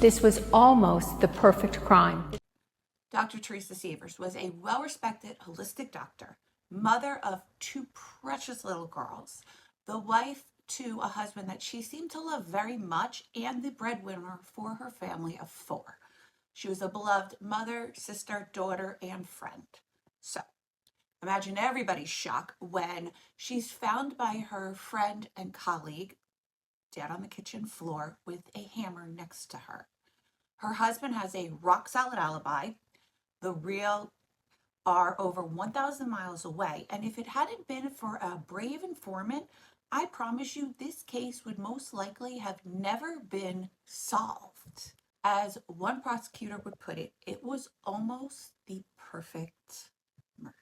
This was almost the perfect crime. Dr. Teresa Sievers was a well-respected holistic doctor, mother of two precious little girls, the wife to a husband that she seemed to love very much, and the breadwinner for her family of four. She was a beloved mother, sister, daughter, and friend. So, imagine everybody's shock when she's found by her friend and colleague dead on the kitchen floor with a hammer next to her. Her husband has a rock-solid alibi. The real are over 1,000 miles away, and if it hadn't been for a brave informant, I promise you this case would most likely have never been solved. As one prosecutor would put it, it was almost the perfect murder.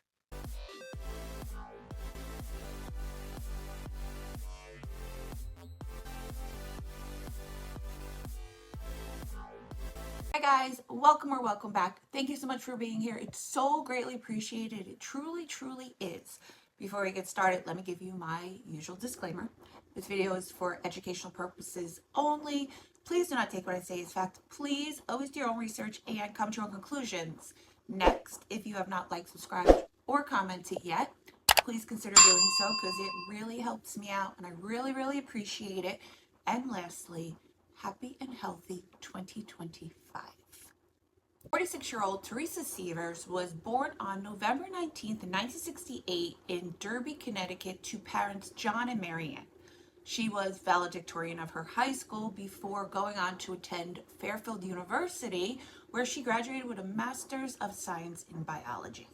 Hi guys, welcome or welcome back. Thank you so much for being here. It's so greatly appreciated. It truly, truly is. Before we get started, let me give you my usual disclaimer. This video is for educational purposes only. Please do not take what I say as fact. Please always do your own research and come to your own conclusions. Next, if you have not liked, subscribed, or commented yet, please consider doing so because it really helps me out and I really, really appreciate it. And lastly, happy and healthy 2025. 46-year-old Teresa Sievers was born on November 19th, 1968 in Derby, Connecticut to parents John and Mary Ann. She was valedictorian of her high school before going on to attend Fairfield University, where she graduated with a Master's of Science in Biology.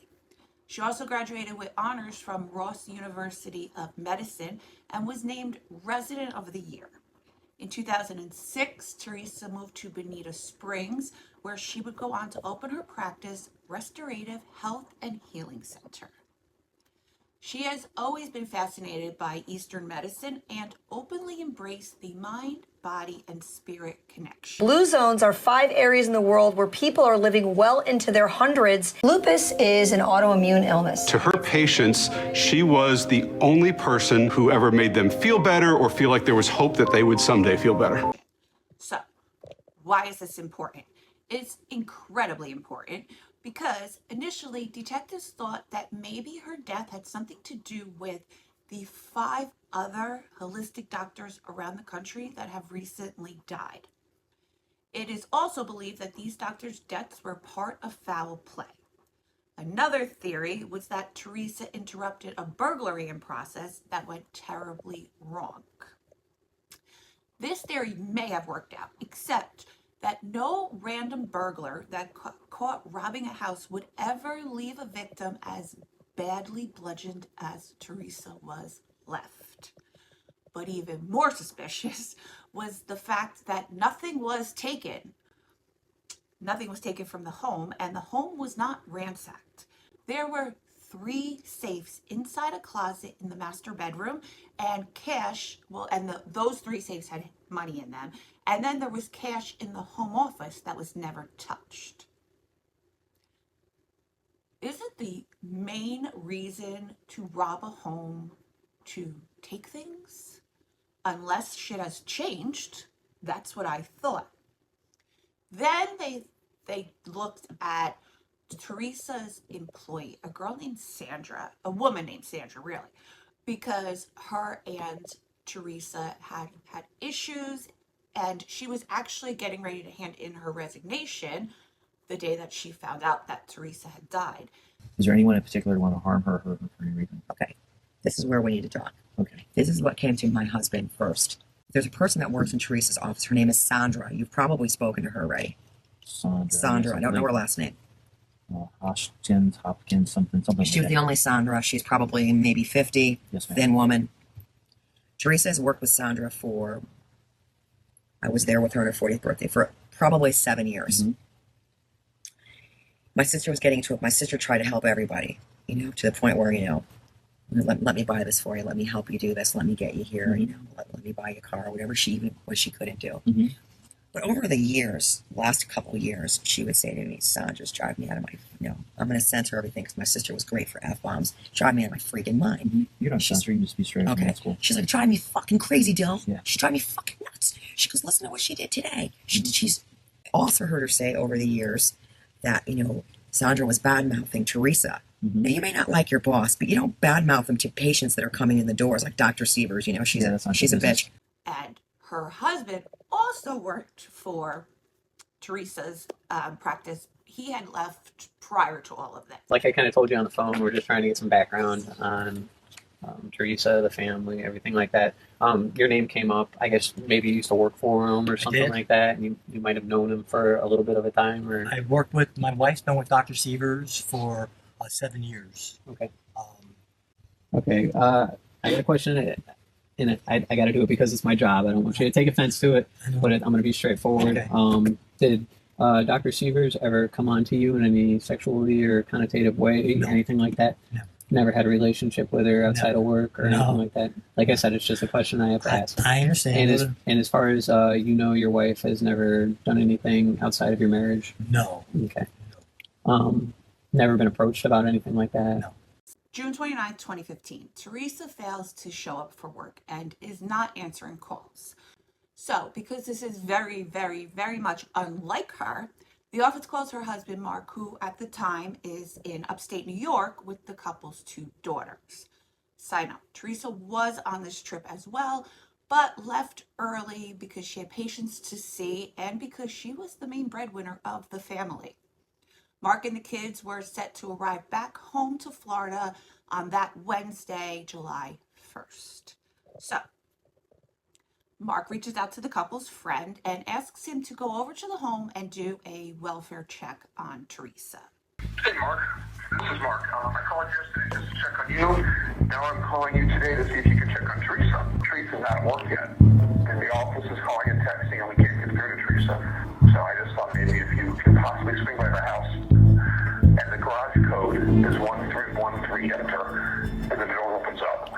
She also graduated with honors from Ross University of Medicine and was named Resident of the Year. In 2006, Teresa moved to Bonita Springs, where she would go on to open her practice, Restorative Health and Healing Center. She has always been fascinated by Eastern medicine and openly embraced the mind, body, and spirit connection. Blue zones are 5 areas in the world where people are living well into their hundreds. Lupus is an autoimmune illness. To her patients, she was the only person who ever made them feel better or feel like there was hope that they would someday feel better. So, why is this important? It's incredibly important because initially detectives thought that maybe her death had something to do with the 5 other holistic doctors around the country that have recently died. It is also believed that these doctors' deaths were part of foul play. Another theory was that Teresa interrupted a burglary in process that went terribly wrong. This theory may have worked out, except that no random burglar that caught robbing a house would ever leave a victim as badly bludgeoned as Teresa was left. But even more suspicious was the fact that nothing was taken. Nothing was taken from the home, and the home was not ransacked. There were 3 safes inside a closet in the master bedroom, and cash, those 3 safes had money in them, and then there was cash in the home office that was never touched. Isn't the main reason to rob a home to take things? Unless shit has changed. That's what I thought. Then they looked at Teresa's employee, a girl named Sandra, a woman named Sandra, really, because her and Teresa had issues, and she was actually getting ready to hand in her resignation the day that she found out that Teresa had died. Is there anyone in particular who want to harm her or hurt her for any reason? Okay, this is where we need to talk. Okay. This is what came to my husband first. There's a person that works in Teresa's office. Her name is Sandra. You've probably spoken to her already. Sandra. I don't know her last name. Hopkins, something She like was that. the only Sandra. She's probably maybe 50, Yes, ma'am. thin woman. Teresa has worked with Sandra I was there with her on her 40th birthday for probably 7 years. Mm-hmm. My sister was getting into it. My sister tried to help everybody, to the point where, let me buy this for you. Let me help you do this. Let me get you here. Mm-hmm. Let me buy you a car, whatever she couldn't do. Mm-hmm. But over the years, last couple of years, she would say to me, "Son, just drive me out of my, I'm going to censor everything because my sister was great for F-bombs. Drive me out of my freaking mind." Mm-hmm. You don't censor, you just be straight. Okay. That's cool. She's like, "Drive me fucking crazy, Dill." Yeah. She's driving me fucking nuts. She goes, "Listen to what she did today. She's also heard her say over the years that, Sandra was bad mouthing Teresa. Now, you may not like your boss, but you don't badmouth them to patients that are coming in the doors, like Dr. Sievers. She's a bitch. And her husband also worked for Teresa's practice. He had left prior to all of that. Like I kind of told you on the phone, we're just trying to get some background on Teresa, the family, everything like that. Your name came up. I guess maybe you used to work for him or something like that, and you might have known him for a little bit of a time. Or I worked with, my wife's been with Dr. Sievers for 7 years. Okay. Okay. I got a question, and I got to do it because it's my job. I don't want you to take offense to it, but I'm going to be straightforward. Okay. Did Dr. Sievers ever come on to you in any sexually or connotative way, anything like that? No. Never had a relationship with her outside of work or anything like that? Like I said, it's just a question I have to ask. I understand. And as far as your wife has never done anything outside of your marriage? No. Okay. Never been approached about anything like that? No. June 29th, 2015, Teresa fails to show up for work and is not answering calls. So, because this is very, very, very much unlike her, the office calls her husband, Mark, who at the time is in upstate New York with the couple's 2 daughters. Side note, Teresa was on this trip as well, but left early because she had patients to see and because she was the main breadwinner of the family. Mark and the kids were set to arrive back home to Florida on that Wednesday, July 1st. So, Mark reaches out to the couple's friend and asks him to go over to the home and do a welfare check on Teresa. Hey, Mark. This is Mark. I called yesterday just to check on you. Now I'm calling you today to see if you can check on Teresa. Teresa's not at work yet. And the office is calling and texting, and we can't get through to Teresa. So I just thought maybe if you could possibly swing by the house. And the garage code is 1313, enter, and then the door opens up.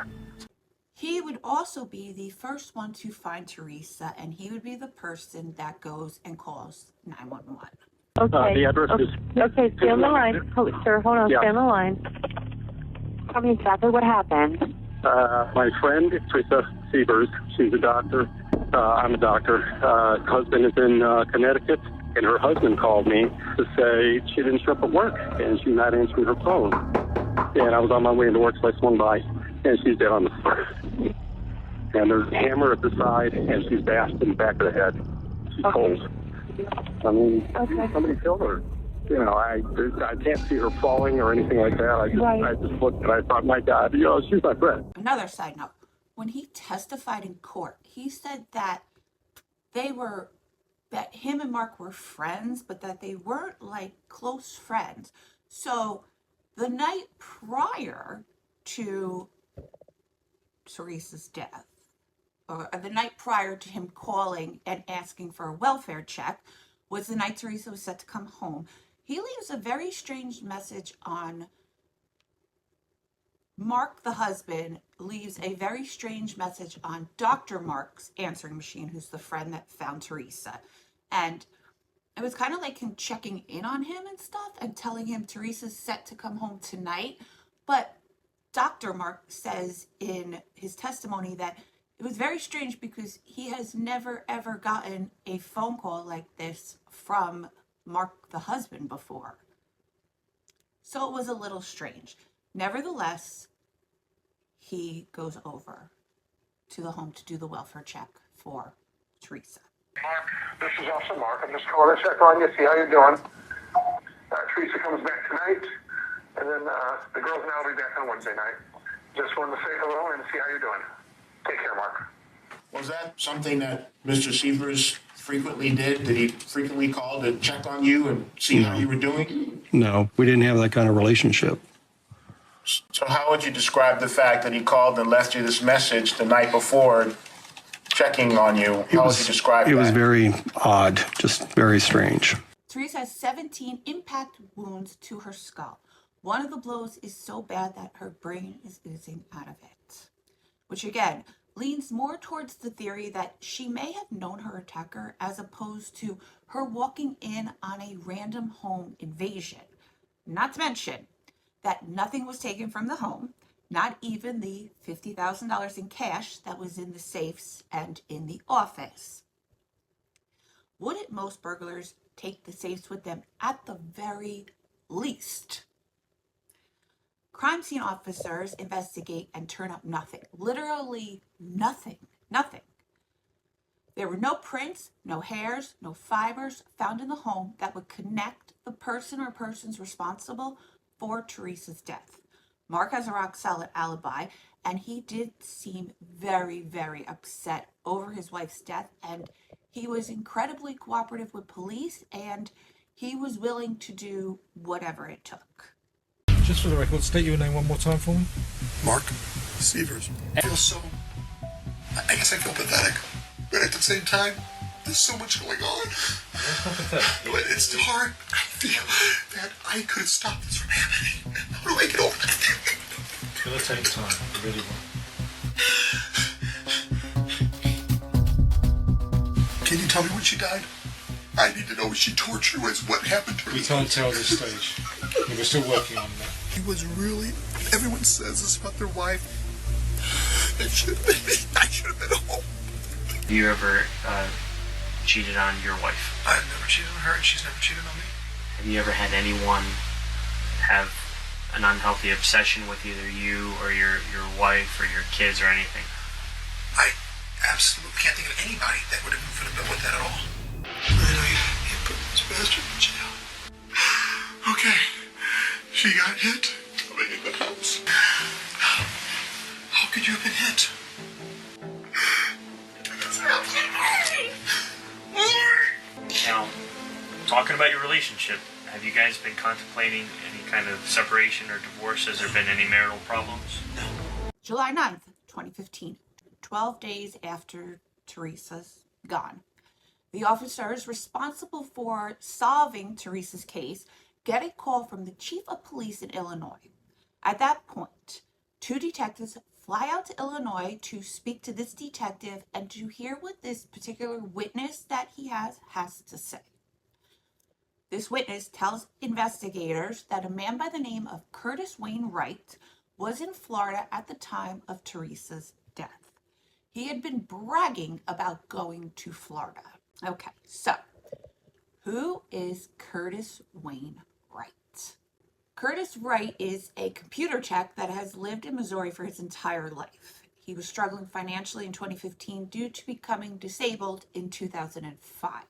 He would also be the first one to find Teresa, and he would be the person that goes and calls 911. Okay. The address is... Okay, stay on the line. Oh, sir, hold on, stay on the line. Tell me exactly what happened. My friend, Teresa Sievers, she's a doctor. I'm a doctor. Husband is in Connecticut, and her husband called me to say she didn't show up at work, and she's not answering her phone. And I was on my way into work, so I swung by, and she's dead on the floor. And there's a hammer at the side, and she's bashed in the back of the head. She's cold. I mean, somebody killed her. I can't see her falling or anything like that. I just looked and I thought, my God, she's my friend. Another side note, when he testified in court, he said that him and Mark were friends, but that they weren't like close friends. So the night prior to Teresa's death, or the night prior to him calling and asking for a welfare check, was the night Teresa was set to come home. He leaves a very strange message on Mark, the husband, leaves a very strange message on Dr. Mark's answering machine, who's the friend that found Teresa. And it was kind of like him checking in on him and stuff and telling him Teresa's set to come home tonight. But Dr. Mark says in his testimony that it was very strange because he has never, ever gotten a phone call like this from Mark, the husband, before. So it was a little strange. Nevertheless, he goes over to the home to do the welfare check for Teresa. Mark, this is also Mark. I'm just calling to check on you, see how you're doing. Teresa comes back tonight, and then the girls and I will be back on Wednesday night. Just wanted to say hello and see how you're doing. Take care, Mark. Was that something that Mr. Sievers frequently did? Did he frequently call to check on you and see how you were doing? No, we didn't have that kind of relationship. So how would you describe the fact that he called and left you this message the night before checking on you? How would you describe that? It was very odd, just very strange. Teresa has 17 impact wounds to her skull. One of the blows is so bad that her brain is oozing out of it, which again leans more towards the theory that she may have known her attacker as opposed to her walking in on a random home invasion. Not to mention that nothing was taken from the home, not even the $50,000 in cash that was in the safes and in the office. Wouldn't most burglars take the safes with them at the very least. Crime scene officers investigate and turn up nothing. Literally nothing. Nothing. There were no prints, no hairs, no fibers found in the home that would connect the person or persons responsible for Teresa's death. Mark has a rock-solid alibi, and he did seem very, very upset over his wife's death, and he was incredibly cooperative with police, and he was willing to do whatever it took. Just for the record, state your name one more time for me. Mark Sievers. I feel so, I guess I feel pathetic, but at the same time, there's so much going on. That's not pathetic. It's hard. I feel that I could have stopped this from happening. How do I get over that? It's going to take time. It really will. Can you tell me when she died? I need to know what she tortured was, what happened to her. We can't tell this stage. We're still working on that. He was really, everyone says this about their wife. It should have been me. I should have been home. Have you ever cheated on your wife? I've never cheated on her, and she's never cheated on me. Have you ever had anyone have an unhealthy obsession with either you or your wife or your kids or anything? I absolutely can't think of anybody that would have been with that at all. I know you put this bastard in jail. Okay, she got hit coming in the house. How could you have been hit? That's absolutely. Now, talking about your relationship, have you guys been contemplating any kind of separation or divorce? Has there been any marital problems? July 9th, 2015, 12 days after Teresa's gone. The officers responsible for solving Teresa's case get a call from the chief of police in Illinois. At that point, two detectives fly out to Illinois to speak to this detective and to hear what this particular witness that he has to say. This witness tells investigators that a man by the name of Curtis Wayne Wright was in Florida at the time of Teresa's death. He had been bragging about going to Florida. Okay, so who is Curtis Wayne Wright? Curtis Wright is a computer tech that has lived in Missouri for his entire life. He was struggling financially in 2015 due to becoming disabled in 2005.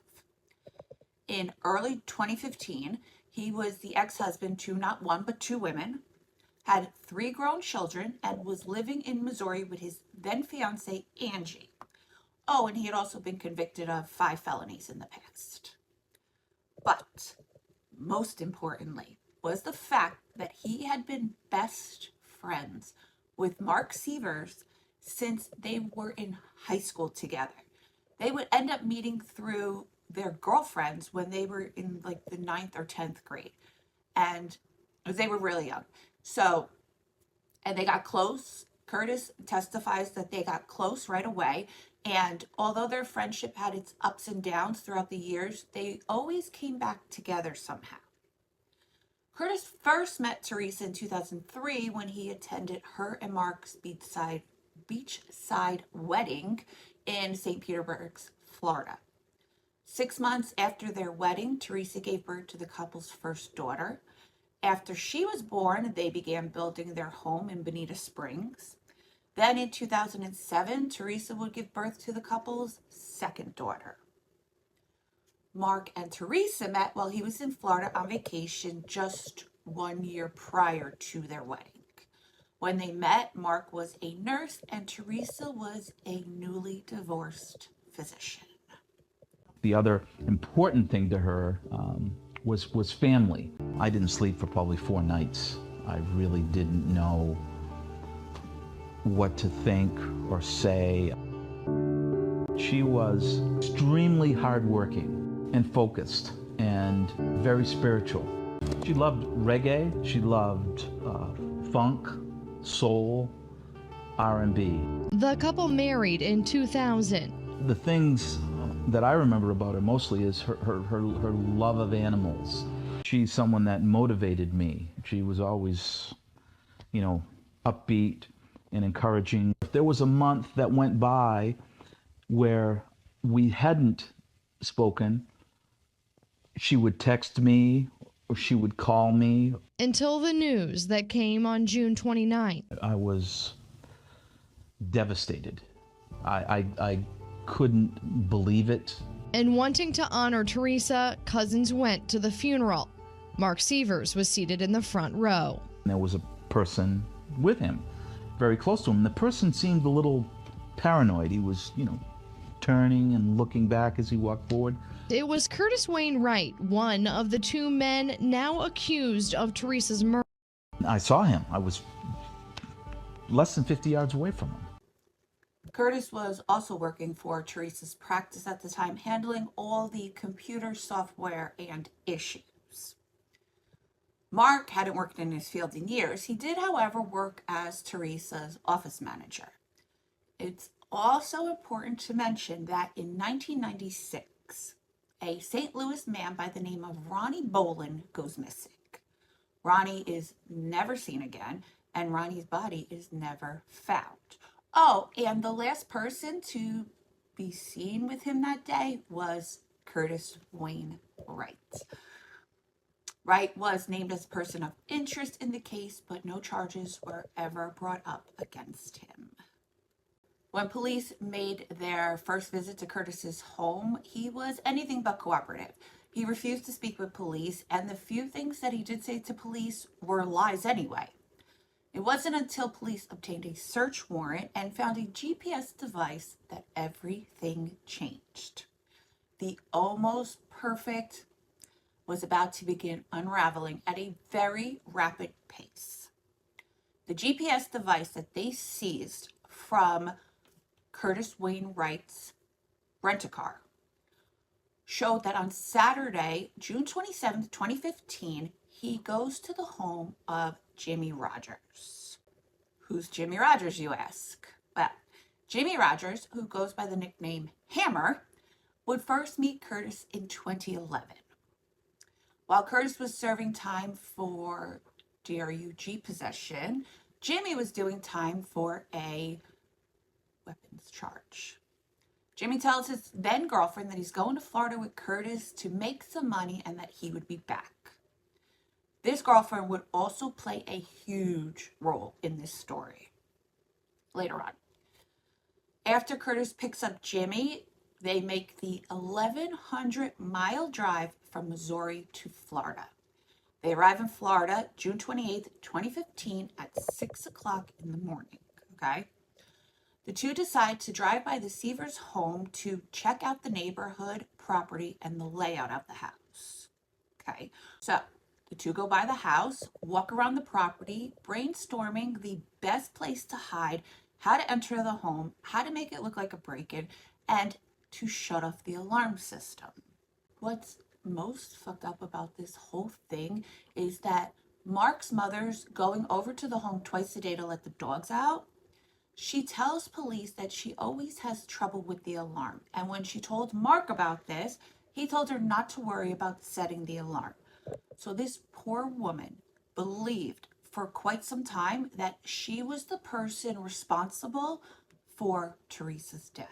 In early 2015, he was the ex-husband to not one but two women, had 3 grown children, and was living in Missouri with his then fiancée, Angie. Oh, and he had also been convicted of 5 felonies in the past. But most importantly was the fact that he had been best friends with Mark Sievers since they were in high school together. They would end up meeting through their girlfriends when they were in like the 9th or 10th grade. And they were really young. So, and they got close. Curtis testifies that they got close right away. And although their friendship had its ups and downs throughout the years, they always came back together somehow. Curtis first met Teresa in 2003 when he attended her and Mark's beachside wedding in St. Petersburg, Florida. 6 months after their wedding, Teresa gave birth to the couple's first daughter. After she was born, they began building their home in Bonita Springs. Then in 2007, Teresa would give birth to the couple's second daughter. Mark and Teresa met while he was in Florida on vacation just 1 year prior to their wedding. When they met, Mark was a nurse and Teresa was a newly divorced physician. The other important thing to her was family. I didn't sleep for probably 4 nights. I really didn't know what to think or say. She was extremely hardworking and focused and very spiritual. She loved reggae, she loved funk, soul, R&B. The couple married in 2000. The things that I remember about her mostly is her love of animals. She's someone that motivated me. She was always, upbeat and encouraging. If there was a month that went by where we hadn't spoken, She would text me or she would call me. Until the news that came on June 29th. I was devastated. I couldn't believe it. And wanting to honor Teresa, cousins went to the funeral. Mark Sievers was seated in the front row. There was a person with him, very close to him. The person seemed a little paranoid. He was, turning and looking back as he walked forward. It was Curtis Wayne Wright, one of the two men now accused of Teresa's murder. I saw him. I was less than 50 yards away from him. Curtis was also working for Teresa's practice at the time, handling all the computer software and issues. Mark hadn't worked in his field in years. He did, however, work as Teresa's office manager. It's also important to mention that in 1996, a St. Louis man by the name of Ronnie Bolin goes missing. Ronnie is never seen again, and Ronnie's body is never found. Oh, and the last person to be seen with him that day was Curtis Wayne Wright. Wright was named as a person of interest in the case, but no charges were ever brought up against him. When police made their first visit to Curtis's home, he was anything but cooperative. He refused to speak with police, and the few things that he did say to police were lies anyway. It wasn't until police obtained a search warrant and found a GPS device that everything changed. The almost perfect was about to begin unraveling at a very rapid pace. The GPS device that they seized from Curtis Wayne Wright's rent-a-car showed that on Saturday, June 27th, 2015, he goes to the home of Jimmy Rogers. Who's Jimmy Rogers, you ask? Well, Jimmy Rogers, who goes by the nickname Hammer, would first meet Curtis in 2011. While Curtis was serving time for DRUG possession, Jimmy was doing time for a weapons charge. Jimmy tells his then girlfriend that he's going to Florida with Curtis to make some money and that he would be back. This girlfriend would also play a huge role in this story later on. After Curtis picks up Jimmy, they make the 1,100-mile drive from Missouri to Florida. They arrive in Florida June 28th, 2015 at 6 o'clock in the morning, okay? The two decide to drive by the Sievers home to check out the neighborhood, property, and the layout of the house, okay? So the two go by the house, walk around the property, brainstorming the best place to hide, how to enter the home, how to make it look like a break-in, and to shut off the alarm system. What's most fucked up about this whole thing is that Mark's mother's going over to the home twice a day to let the dogs out. She tells police that she always has trouble with the alarm. And when she told Mark about this, he told her not to worry about setting the alarm. So this poor woman believed for quite some time that she was the person responsible for Teresa's death.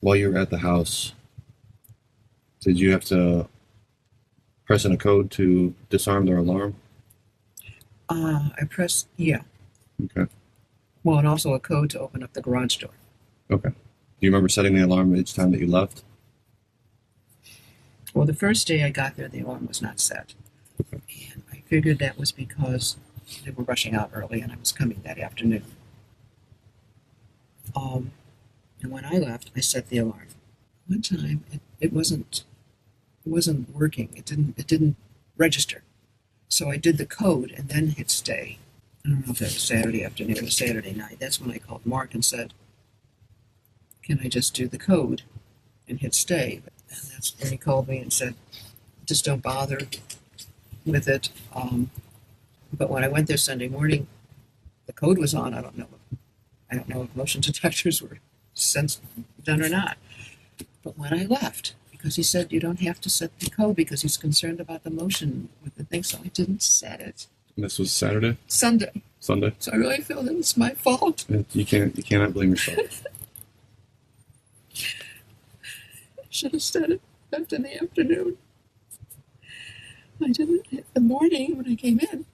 While you were at the house, did you have to press in a code to disarm their alarm? I pressed, yeah. Okay. Well, and also a code to open up the garage door. Okay. Do you remember setting the alarm each time that you left? Well, the first day I got there, the alarm was not set. And I figured that was because they were rushing out early and I was coming that afternoon. And when I left, I set the alarm. One time, it wasn't working. It didn't register. So I did the code and then hit stay. I don't know if that was Saturday afternoon or Saturday night. That's when I called Mark and said, can I just do the code and hit stay? And that's when he called me and said, just don't bother with it. But when I went there Sunday morning, the code was on. I don't know if motion detectors were done or not. But when I left, because he said you don't have to set the code because he's concerned about the motion with the thing, so I didn't set it. And this was Saturday? Sunday. Sunday? So I really feel that it's my fault. You cannot blame yourself. Should have said it left in the afternoon. I didn't. The morning when I came in,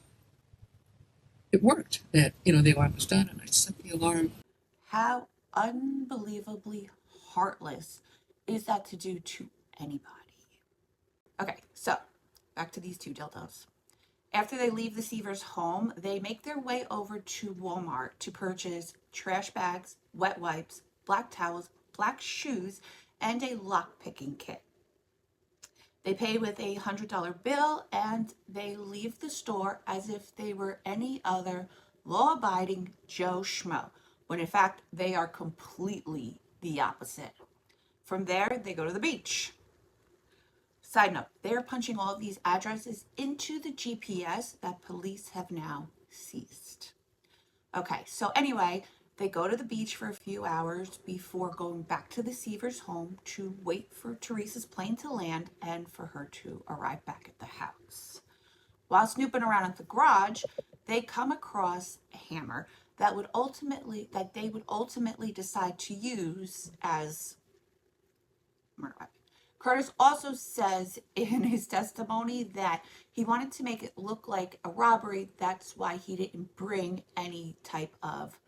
it worked. That the alarm was done, and I set the alarm. How unbelievably heartless is that to do to anybody? Okay, so back to these two dildos. After they leave the Sievers' home, they make their way over to Walmart to purchase trash bags, wet wipes, black towels, black shoes, and a lock-picking kit. They pay with a $100 bill and they leave the store as if they were any other law-abiding Joe Schmo, when in fact they are completely the opposite. From there, they go to the beach. Side note, they're punching all of these addresses into the GPS that police have now seized. Okay, so anyway, they go to the beach for a few hours before going back to the Sievers' home to wait for Teresa's plane to land and for her to arrive back at the house. While snooping around at the garage, they come across a hammer that they would ultimately decide to use as murder weapon. Curtis also says in his testimony that he wanted to make it look like a robbery. That's why he didn't bring any type of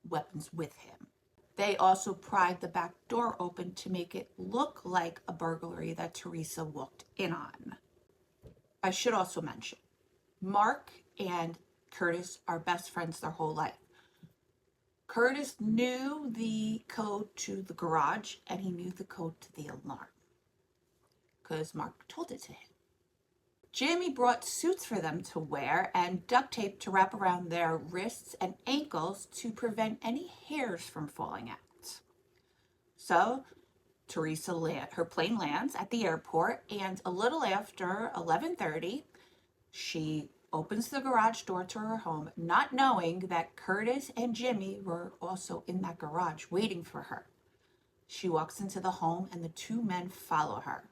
weapons with him. They also pried the back door open to make it look like a burglary that Teresa walked in on. I should also mention, Mark and Curtis are best friends their whole life. Curtis knew the code to the garage and he knew the code to the alarm because Mark told it to him. Jimmy brought suits for them to wear and duct tape to wrap around their wrists and ankles to prevent any hairs from falling out. So her plane lands at the airport, and a little after 11:30, she opens the garage door to her home, not knowing that Curtis and Jimmy were also in that garage waiting for her. She walks into the home and the two men follow her.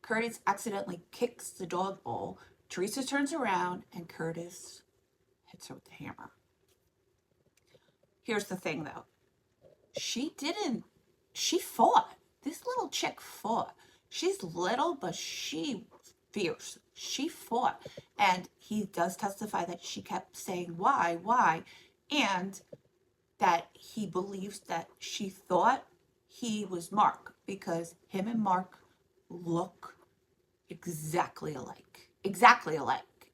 Curtis accidentally kicks the dog bowl. Teresa turns around and Curtis hits her with the hammer. Here's the thing though. She fought. This little chick fought. She's little, but she was fierce. She fought. And he does testify that she kept saying, why? And that he believes that she thought he was Mark because him and Mark look exactly alike.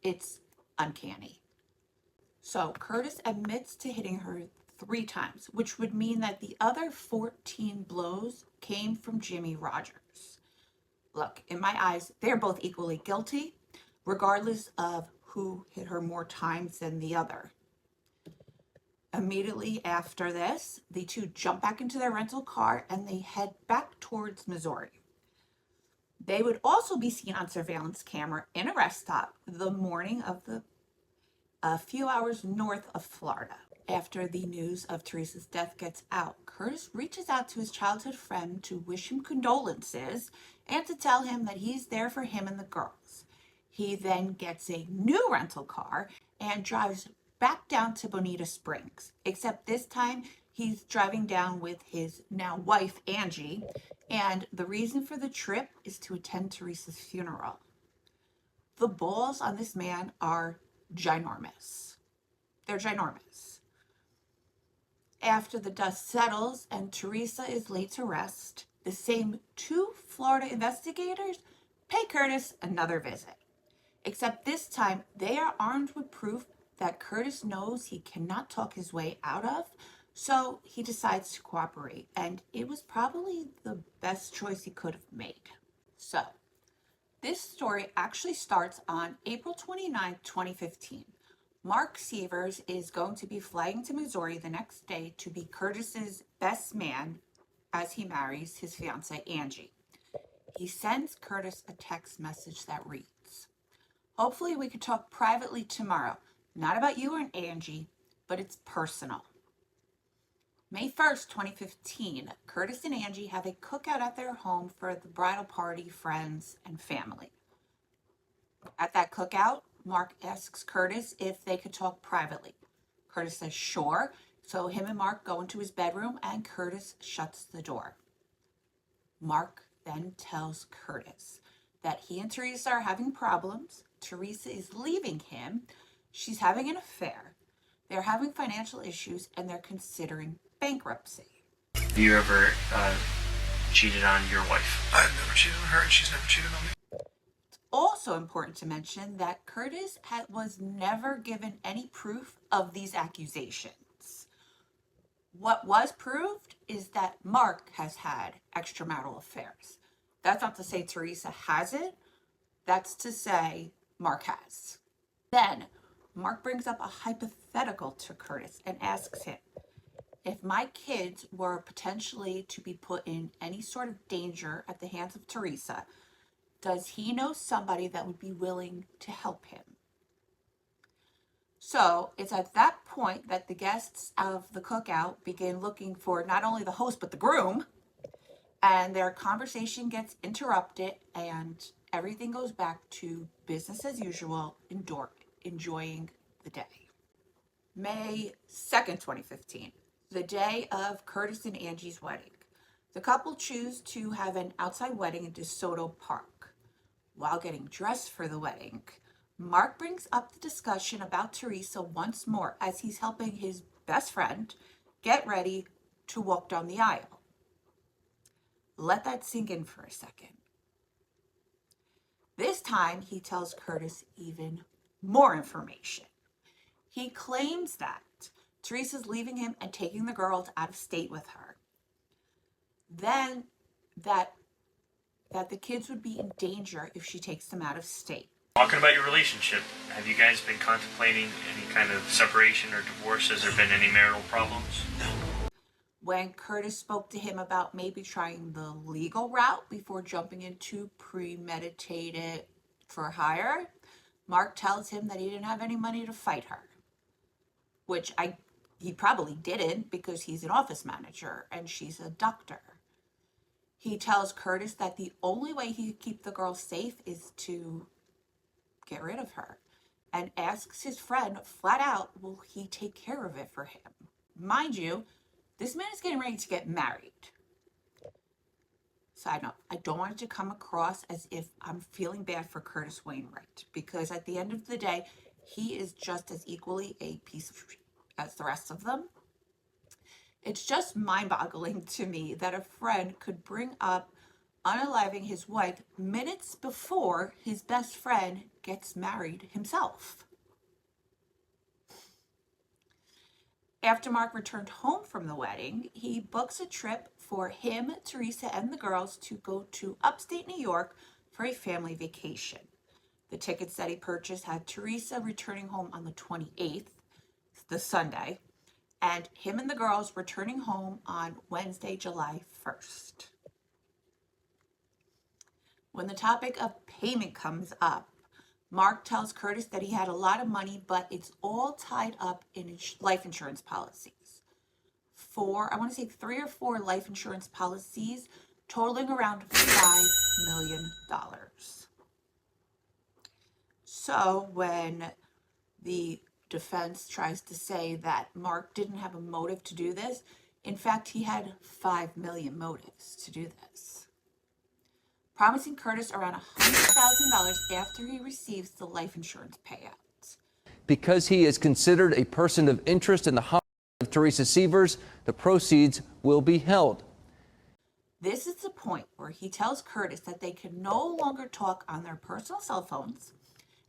It's uncanny. So Curtis admits to hitting her 3 times, which would mean that the other 14 blows came from Jimmy Rogers. Look, in my eyes, they're both equally guilty, regardless of who hit her more times than the other. Immediately after this, the two jump back into their rental car and they head back towards Missouri. They would also be seen on surveillance camera in a rest stop the morning of a few hours north of Florida. After the news of Teresa's death gets out, Curtis reaches out to his childhood friend to wish him condolences and to tell him that he's there for him and the girls. He then gets a new rental car and drives back down to Bonita Springs, except this time he's driving down with his now wife, Angie, and the reason for the trip is to attend Teresa's funeral. The balls on this man are ginormous. They're ginormous. After the dust settles and Teresa is laid to rest, the same 2 Florida investigators pay Curtis another visit. Except this time, they are armed with proof that Curtis knows he cannot talk his way out of, so he decides to cooperate, and it was probably the best choice he could have made. So, this story actually starts on April 29, 2015. Mark Sievers is going to be flying to Missouri the next day to be Curtis's best man as he marries his fiancée, Angie. He sends Curtis a text message that reads, "Hopefully we could talk privately tomorrow. Not about you and Angie, but it's personal." May 1st, 2015, Curtis and Angie have a cookout at their home for the bridal party, friends, and family. At that cookout, Mark asks Curtis if they could talk privately. Curtis says sure, so him and Mark go into his bedroom and Curtis shuts the door. Mark then tells Curtis that he and Teresa are having problems. Teresa is leaving him. She's having an affair. They're having financial issues and they're considering bankruptcy. Have you ever cheated on your wife? I've never cheated on her and she's never cheated on me. Also important to mention that Curtis was never given any proof of these accusations. What was proved is that Mark has had extramarital affairs. That's not to say Teresa hasn't. That's to say Mark has. Then Mark brings up a hypothetical to Curtis and asks him, if my kids were potentially to be put in any sort of danger at the hands of Teresa, does he know somebody that would be willing to help him? So it's at that point that the guests of the cookout begin looking for not only the host but the groom, and their conversation gets interrupted and everything goes back to business as usual, enjoying the day. May 2nd, 2015, the day of Curtis and Angie's wedding. The couple choose to have an outside wedding in DeSoto Park. While getting dressed for the wedding, Mark brings up the discussion about Teresa once more as he's helping his best friend get ready to walk down the aisle. Let that sink in for a second. This time, he tells Curtis even more information. He claims that Teresa's leaving him and taking the girls out of state with her. Then that the kids would be in danger if she takes them out of state. Talking about your relationship, have you guys been contemplating any kind of separation or divorce? Has there been any marital problems? When Curtis spoke to him about maybe trying the legal route before jumping into premeditated for hire, Mark tells him that he didn't have any money to fight her, which he probably didn't because he's an office manager and she's a doctor. He tells Curtis that the only way he could keep the girl safe is to get rid of her, and asks his friend flat out, will he take care of it for him? Mind you, this man is getting ready to get married. Side note, I don't want it to come across as if I'm feeling bad for Curtis Wainwright, because at the end of the day, he is just as equally a piece of shit as the rest of them. It's just mind-boggling to me that a friend could bring up unaliving his wife minutes before his best friend gets married himself. After Mark returned home from the wedding, he books a trip for him, Teresa, and the girls to go to upstate New York for a family vacation. The tickets that he purchased had Teresa returning home on the 28th, the Sunday, and him and the girls returning home on Wednesday, July 1st. When the topic of payment comes up, Mark tells Curtis that he had a lot of money, but it's all tied up in life insurance policies. I want to say 3 or 4 life insurance policies totaling around $5 million. So when the defense tries to say that Mark didn't have a motive to do this, in fact, he had 5 million motives to do this, promising Curtis around $100,000 after he receives the life insurance payout. Because he is considered a person of interest in the homicide of Teresa Sievers, the proceeds will be held. This is the point where he tells Curtis that they can no longer talk on their personal cell phones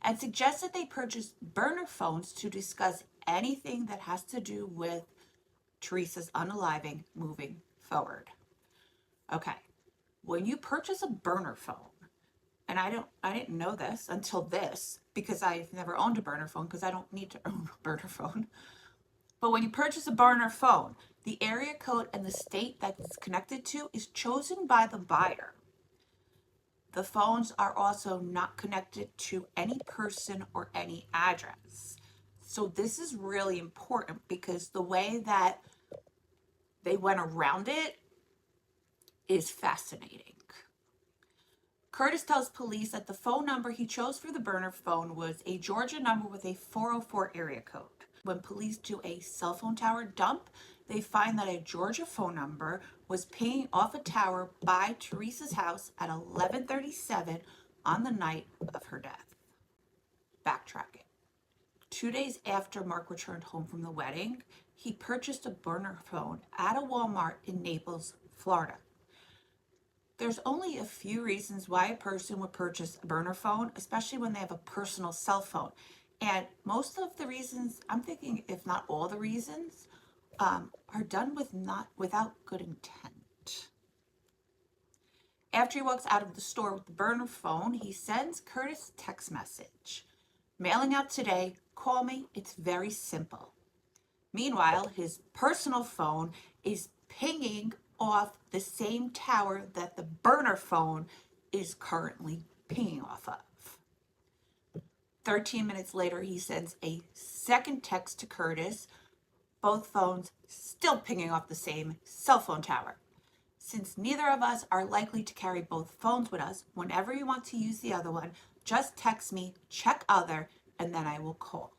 and suggests that they purchase burner phones to discuss anything that has to do with Teresa's unaliving moving forward. Okay. When you purchase a burner phone, and I didn't know this until this because I've never owned a burner phone because I don't need to own a burner phone. But when you purchase a burner phone, the area code and the state that it's connected to is chosen by the buyer. The phones are also not connected to any person or any address. So this is really important because the way that they went around it is fascinating. Curtis tells police that the phone number he chose for the burner phone was a Georgia number with a 404 area code. When police do a cell phone tower dump, they find that a Georgia phone number was pinging off a tower by Teresa's house at 11:37 on the night of her death. Backtracking. 2 days after Mark returned home from the wedding, he purchased a burner phone at a Walmart in Naples, Florida. There's only a few reasons why a person would purchase a burner phone, especially when they have a personal cell phone. And most of the reasons, I'm thinking, if not all the reasons, are done without good intent. After he walks out of the store with the burner phone, he sends Curtis a text message. Mailing out today, call me, it's very simple. Meanwhile, his personal phone is pinging off the same tower that the burner phone is currently pinging off of. 13 minutes later, he sends a second text to Curtis, both phones still pinging off the same cell phone tower. Since neither of us are likely to carry both phones with us, whenever you want to use the other one, just text me, check other, and then I will call.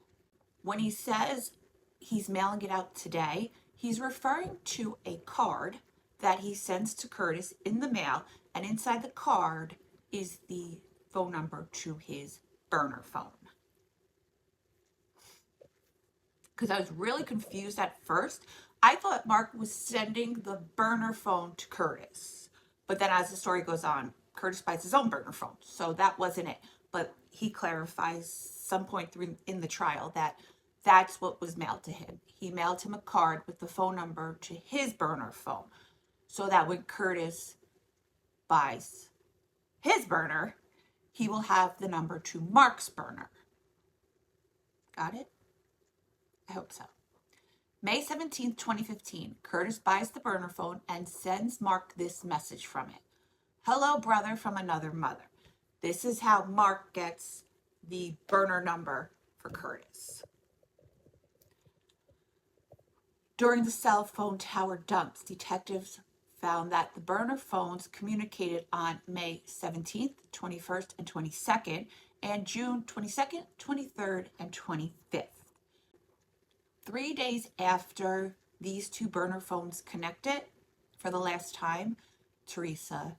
When he says he's mailing it out today, he's referring to a card that he sends to Curtis in the mail, and inside the card is the phone number to his burner phone. Because I was really confused at first. I thought Mark was sending the burner phone to Curtis. But then as the story goes on, Curtis buys his own burner phone. So that wasn't it. But he clarifies some point through in the trial that that's what was mailed to him. He mailed him a card with the phone number to his burner phone. So that when Curtis buys his burner, he will have the number to Mark's burner. Got it? I hope so. May 17th, 2015, Curtis buys the burner phone and sends Mark this message from it. Hello, brother from another mother. This is how Mark gets the burner number for Curtis. During the cell phone tower dumps, detectives found that the burner phones communicated on May 17th, 21st, and 22nd, and June 22nd, 23rd, and 25th. 3 days after these two burner phones connected for the last time, Teresa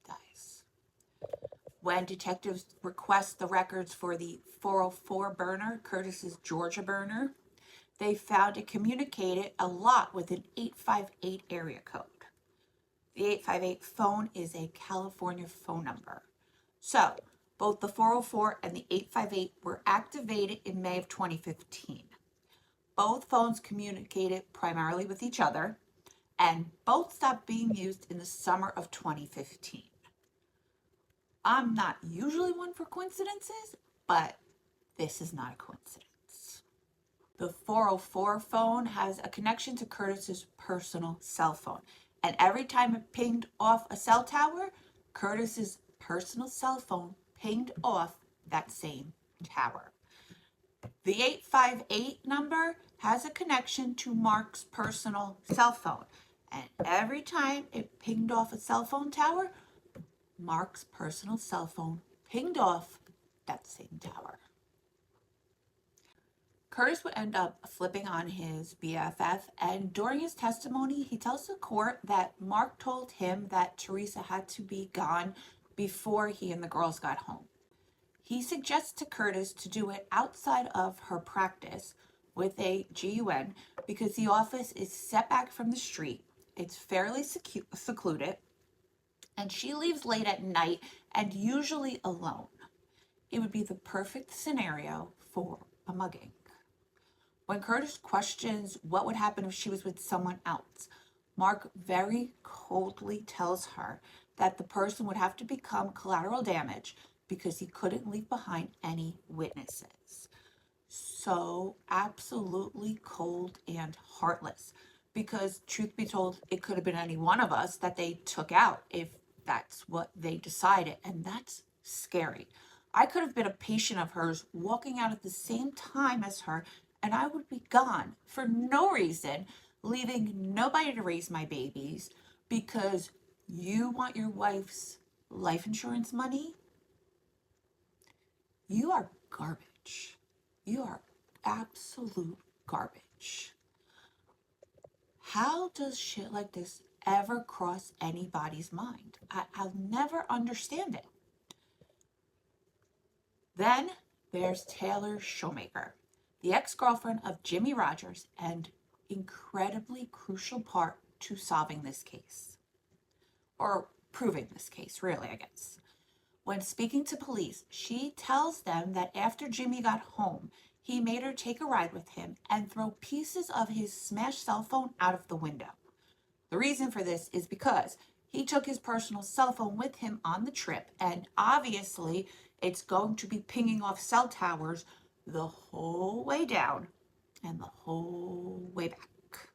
dies. When detectives request the records for the 404 burner, Curtis's Georgia burner, they found it communicated a lot with an 858 area code. The 858 phone is a California phone number. So, both the 404 and the 858 were activated in May of 2015. Both phones communicated primarily with each other, and both stopped being used in the summer of 2015. I'm not usually one for coincidences, but this is not a coincidence. The 404 phone has a connection to Curtis's personal cell phone, and every time it pinged off a cell tower, Curtis's personal cell phone pinged off that same tower. The 858 number has a connection to Mark's personal cell phone, and every time it pinged off a cell phone tower, Mark's personal cell phone pinged off that same tower. Curtis would end up flipping on his BFF, and during his testimony, he tells the court that Mark told him that Teresa had to be gone before he and the girls got home. He suggests to Curtis to do it outside of her practice with a GUN because the office is set back from the street. It's fairly secluded, and she leaves late at night and usually alone. It would be the perfect scenario for a mugging. When Curtis questions what would happen if she was with someone else, Mark very coldly tells her that the person would have to become collateral damage because he couldn't leave behind any witnesses. So absolutely cold and heartless, because truth be told, it could have been any one of us that they took out if that's what they decided, and that's scary. I could have been a patient of hers walking out at the same time as her, and I would be gone for no reason, leaving nobody to raise my babies because you want your wife's life insurance money. You are garbage. You are absolute garbage. How does shit like this ever cross anybody's mind? I'll never understand it. Then there's Taylor Showmaker, the ex-girlfriend of Jimmy Rogers and incredibly crucial part to solving this case. Or proving this case, really, I guess. When speaking to police, she tells them that after Jimmy got home, he made her take a ride with him and throw pieces of his smashed cell phone out of the window. The reason for this is because he took his personal cell phone with him on the trip, and obviously it's going to be pinging off cell towers the whole way down and the whole way back.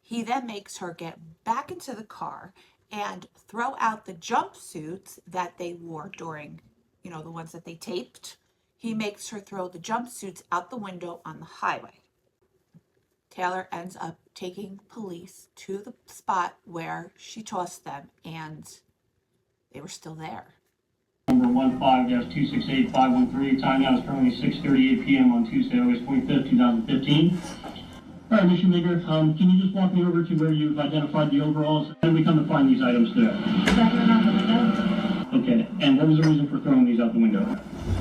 He then makes her get back into the car and throw out the jumpsuits that they wore during, the ones that they taped. He makes her throw the jumpsuits out the window on the highway. Taylor ends up taking police to the spot where she tossed them, and they were still there. Number 15-268513, time now is currently 6:38 p.m. on Tuesday, August 25th, 2015. All right, Mission Maker, can you just walk me over to where you've identified the overalls? How did we come to find these items today? That went out the window. Okay, and what was the reason for throwing these out the window?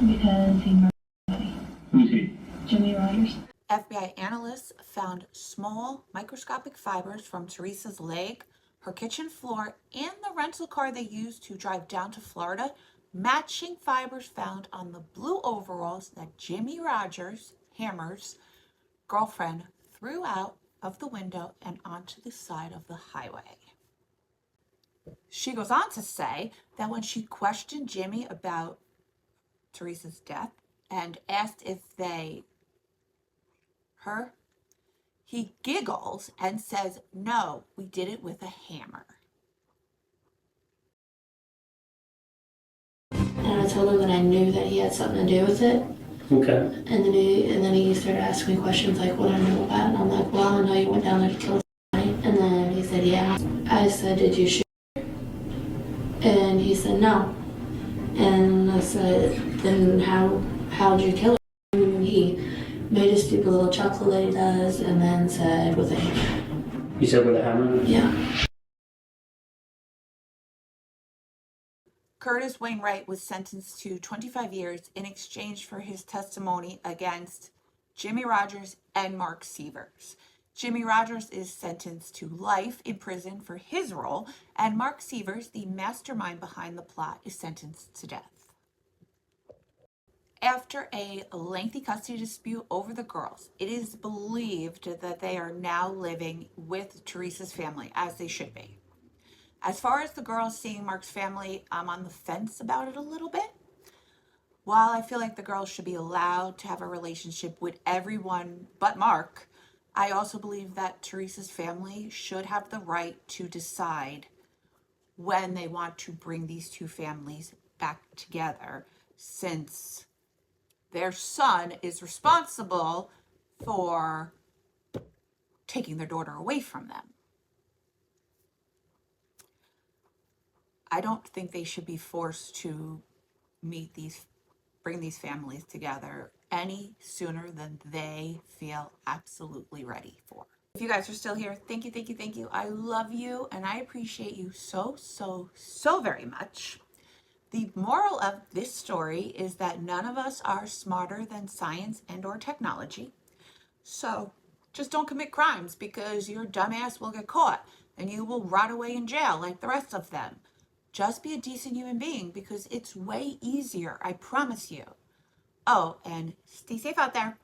Because he murdered somebody. Who's he? Jimmy Rogers. FBI analysts found small microscopic fibers from Teresa's leg, her kitchen floor, and the rental car they used to drive down to Florida, matching fibers found on the blue overalls that Jimmy Rogers, Hammer's girlfriend, threw out of the window and onto the side of the highway. She goes on to say that when she questioned Jimmy about Teresa's death and asked if her, he giggles and says, "No, we did it with a hammer." And I told him that I knew that he had something to do with it. Okay. And then he started asking me questions like what I know about it. And I'm like, well, I know you went down there to kill somebody. And then he said, yeah. I said, did you shoot her? And he said, no. And I said, then how'd you kill her? And he made a stupid little chuckle that he does and then said with a hammer. You said with a hammer? Yeah. Curtis Wainwright was sentenced to 25 years in exchange for his testimony against Jimmy Rogers and Mark Sievers. Jimmy Rogers is sentenced to life in prison for his role, and Mark Sievers, the mastermind behind the plot, is sentenced to death. After a lengthy custody dispute over the girls, it is believed that they are now living with Teresa's family, as they should be. As far as the girls seeing Mark's family, I'm on the fence about it a little bit. While I feel like the girls should be allowed to have a relationship with everyone but Mark, I also believe that Teresa's family should have the right to decide when they want to bring these two families back together, since their son is responsible for taking their daughter away from them. I don't think they should be forced to bring these families together any sooner than they feel absolutely ready for. If you guys are still here, thank you, thank you, thank you. I love you and I appreciate you so, so, so very much. The moral of this story is that none of us are smarter than science and or technology. So just don't commit crimes, because your dumbass will get caught and you will rot away in jail like the rest of them. Just be a decent human being, because it's way easier, I promise you. Oh, and stay safe out there.